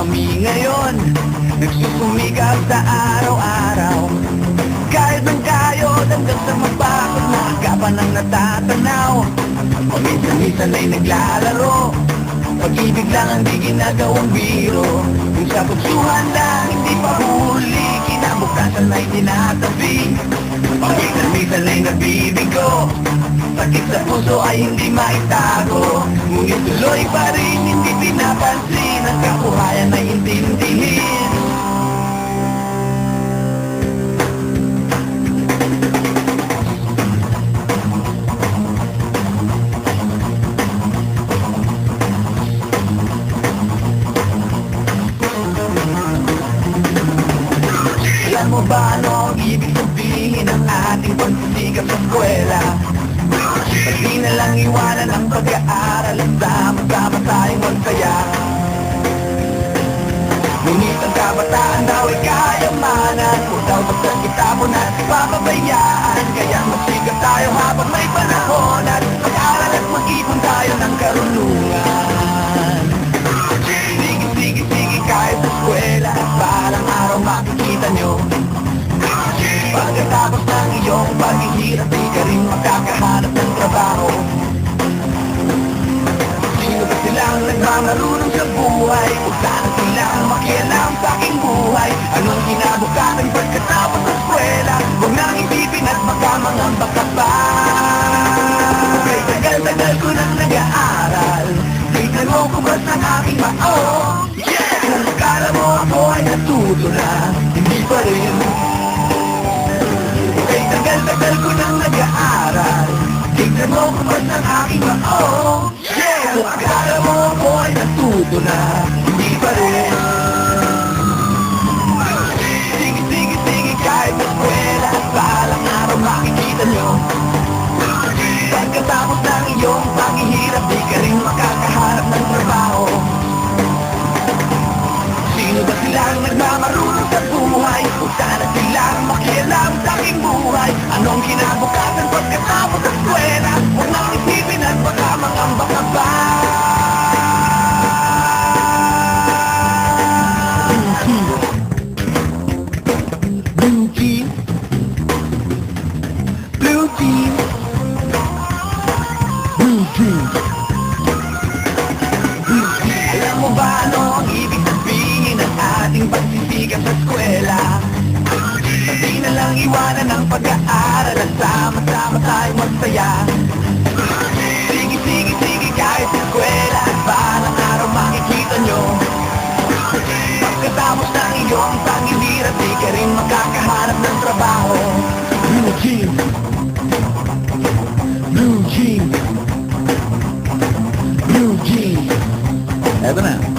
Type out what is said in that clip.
kami ngayon nagsusumikap sa araw-araw. Kahit ng kayod hanggang sa mapakot na kapan ang natatanaw. Paminsan-minsan ay naglalaro, pag-ibig lang ang di ginagawang biro. Kung sa pagsuhan lang hindi pa huli, kinabukasan ay tinatabi. Paminsan-minsan ay nabibigo, sakit sa puso ay hindi maitago. Ngunit tuloy pa rin hindi pinapansin, ang kabuhayan ay intindihin. Alam mo ba ano ang ibig sabihin ng ating pagsisikap sa eskwela? Pati na lang iwanan ang pag-aaral at sama-sama tayong magsaya. Ngunit ang kabataan daw ay kayamanan, o daw basta kitapon at ipapabayaan. Kaya magsikap tayo habang may panahon, at mag-aral at mag-ipon tayo ng karunungan. Sige, kahit sa eskwela, balang araw makikita nyo. Pagkatapos ng iyong paghihirap, di ka rin makakahanap ng trabaho. Sino ba silang nagmamarunong sa buhay? O sana silang makialam sa aking buhay? Anong kinabukasan pagkatapos ng eskwela? Huwag nang isipin at baka mangamba ka pa. Kay tagal-tagal ko nang nag-aaral, tignan mo kung ba't ang aking mao. Kung akala mo ako ay natuto na, hindi pa rin. Kay tagal-tagal ko nang nag-aaral, tignan mo kung ba't ang aking mao. Kung akala mo ako ay natuto na, hindi pa rin. Sige, kahit sa eskwela, balang araw makikita nyo. Pagkatapos ng iyong paghihirap, di ka rin makakahanap ng trabaho. Sino ba silang nagmamarunong sa buhay? O sana silang makialam sa aking buhay? Anong kinabukasan pagkatapos sa eskwela? Huwag nang isipin at baka mangamba ka pa. Blue team, blue team, blue team, blue team. Alam mo ba ano ang ibig sabihin ng ating pagsisikap sa eskwela? Pati na lang iwanan ang pag-aaral at sama-sama tayong magsaya. Sige, kahit sa eskwela, balang araw makikita nyo. Pagkatapos ng iyong paghihirap, di ka rin makakahanap ng trabaho. Blue team, blue team, blue team. Eto na.